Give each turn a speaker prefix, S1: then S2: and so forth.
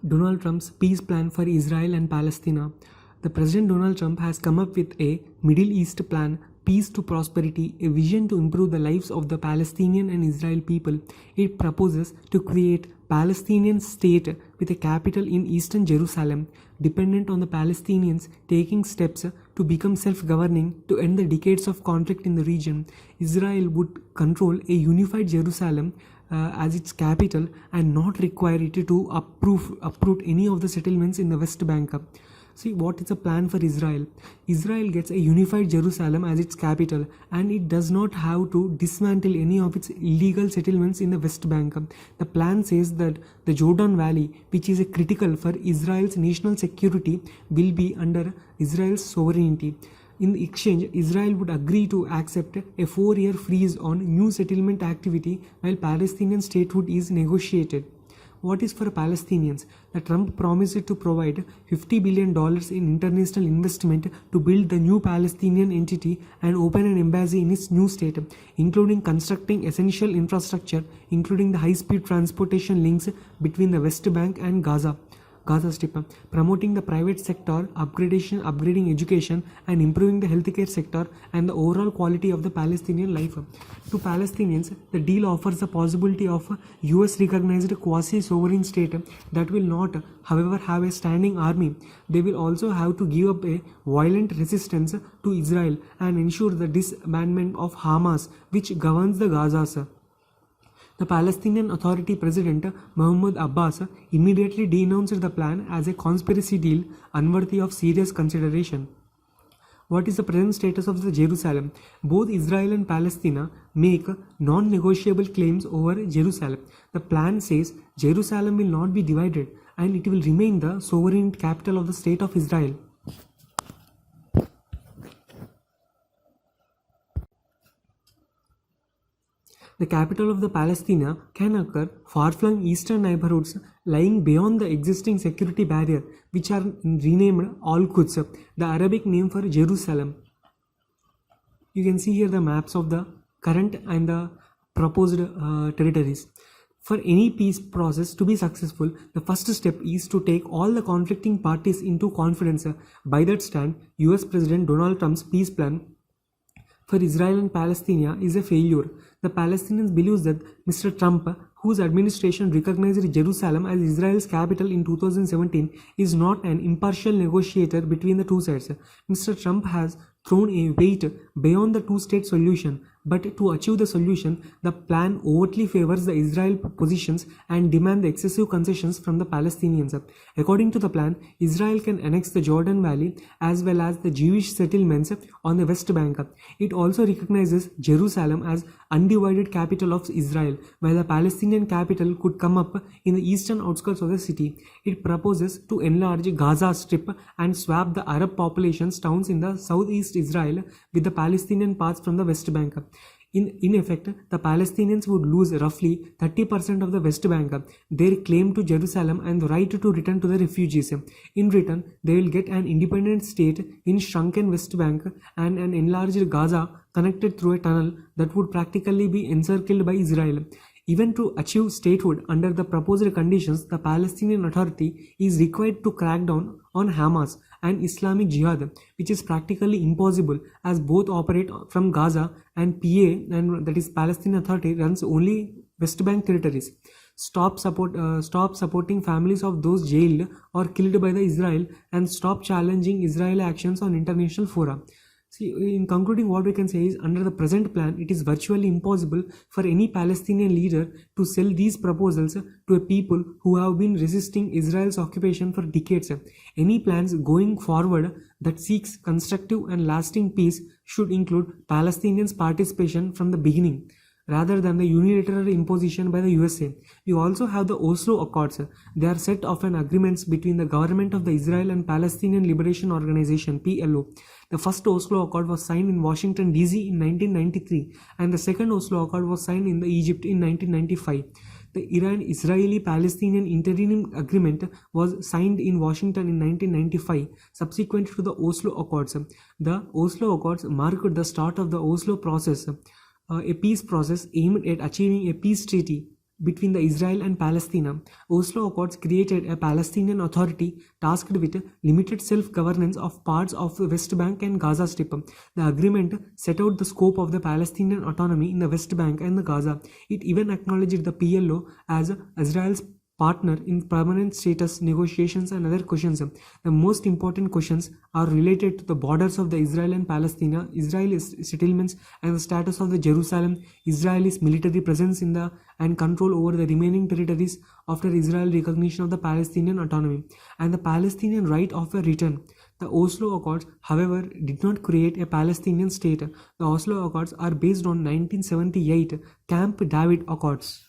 S1: Donald Trump's peace plan for Israel and Palestine. The President Donald Trump has come up with a Middle East plan, peace to prosperity, a vision to improve the lives of the Palestinian and Israel people. It proposes to create Palestinian state with a capital in eastern Jerusalem, dependent on the Palestinians taking steps to become self-governing to end the decades of conflict in the region. Israel would control a unified Jerusalem as its capital and not require it to uproot any of the settlements in the West Bank. See, what is a plan for Israel? Israel gets a unified Jerusalem as its capital, and it does not have to dismantle any of its illegal settlements in the West Bank. The plan says that the Jordan Valley, which is critical for Israel's national security, will be under Israel's sovereignty. In exchange, Israel would agree to accept a 4-year freeze on new settlement activity while Palestinian statehood is negotiated. What is for Palestinians? The Trump promised to provide $50 billion in international investment to build the new Palestinian entity and open an embassy in its new state, including constructing essential infrastructure, including the high-speed transportation links between the West Bank and Gaza Strip, promoting the private sector, upgrading education, and improving the healthcare sector and the overall quality of the Palestinian life. To Palestinians, the deal offers the possibility of a US-recognized quasi-sovereign state that will not, however, have a standing army. They will also have to give up a violent resistance to Israel and ensure the disbandment of Hamas, which governs the Gaza. The Palestinian Authority President Mahmoud Abbas immediately denounced the plan as a conspiracy deal unworthy of serious consideration. What is the present status of the Jerusalem? Both Israel and Palestine make non-negotiable claims over Jerusalem. The plan says Jerusalem will not be divided and it will remain the sovereign capital of the State of Israel. The capital of the Palestina can occur far-flung eastern neighborhoods lying beyond the existing security barrier, which are renamed Al-Quds, the Arabic name for Jerusalem. You can see here the maps of the current and the proposed territories. For any peace process to be successful, the first step is to take all the conflicting parties into confidence. By that stand, US President Donald Trump's peace plan for Israel and Palestine is a failure. The Palestinians believe that Mr. Trump, whose administration recognized Jerusalem as Israel's capital in 2017, is not an impartial negotiator between the two sides. Mr. Trump has thrown a weight beyond the two-state solution, but to achieve the solution, the plan overtly favors the Israel positions and demand the excessive concessions from the Palestinians. According to the plan, Israel can annex the Jordan Valley as well as the Jewish settlements on the West Bank. It also recognizes Jerusalem as undivided capital of Israel, while the Palestinian capital could come up in the eastern outskirts of the city. It proposes to enlarge Gaza Strip and swap the Arab population's towns in the southeast Israel with the Palestinian parts from the West Bank. In effect, the Palestinians would lose roughly 30% of the West Bank, their claim to Jerusalem and the right to return to the refugees. In return, they will get an independent state in shrunken West Bank and an enlarged Gaza connected through a tunnel that would practically be encircled by Israel. Even to achieve statehood under the proposed conditions, the Palestinian Authority is required to crack down on Hamas and Islamic Jihad, which is practically impossible as both operate from Gaza and PA, and that is Palestinian Authority, runs only West Bank territories. Stop supporting families of those jailed or killed by the Israel, and stop challenging Israeli actions on international fora. See, in concluding, what we can say is, under the present plan, it is virtually impossible for any Palestinian leader to sell these proposals to a people who have been resisting Israel's occupation for decades. Any plans going forward that seeks constructive and lasting peace should include Palestinians' participation from the beginning, rather than the unilateral imposition by the USA. We also have the Oslo Accords. They are set of an agreements between the government of the Israel and Palestinian Liberation Organization, PLO. The first Oslo Accord was signed in Washington, D.C. in 1993, and the second Oslo Accord was signed in Egypt in 1995. The Iran-Israeli-Palestinian Interim Agreement was signed in Washington in 1995, subsequent to the Oslo Accords. The Oslo Accords marked the start of the Oslo process, a peace process aimed at achieving a peace treaty between the Israel and Palestine. Oslo Accords created a Palestinian Authority tasked with limited self-governance of parts of the West Bank and Gaza Strip. The agreement set out the scope of the Palestinian autonomy in the West Bank and the Gaza. It even acknowledged the PLO as Israel's partner in permanent status negotiations and other questions. The most important questions are related to the borders of the Israel and Palestine, Israel's settlements and the status of the Jerusalem, Israel's military presence in the and control over the remaining territories after Israel recognition of the Palestinian autonomy, and the Palestinian right of a return. The Oslo Accords, however, did not create a Palestinian state. The Oslo Accords are based on 1978 Camp David Accords.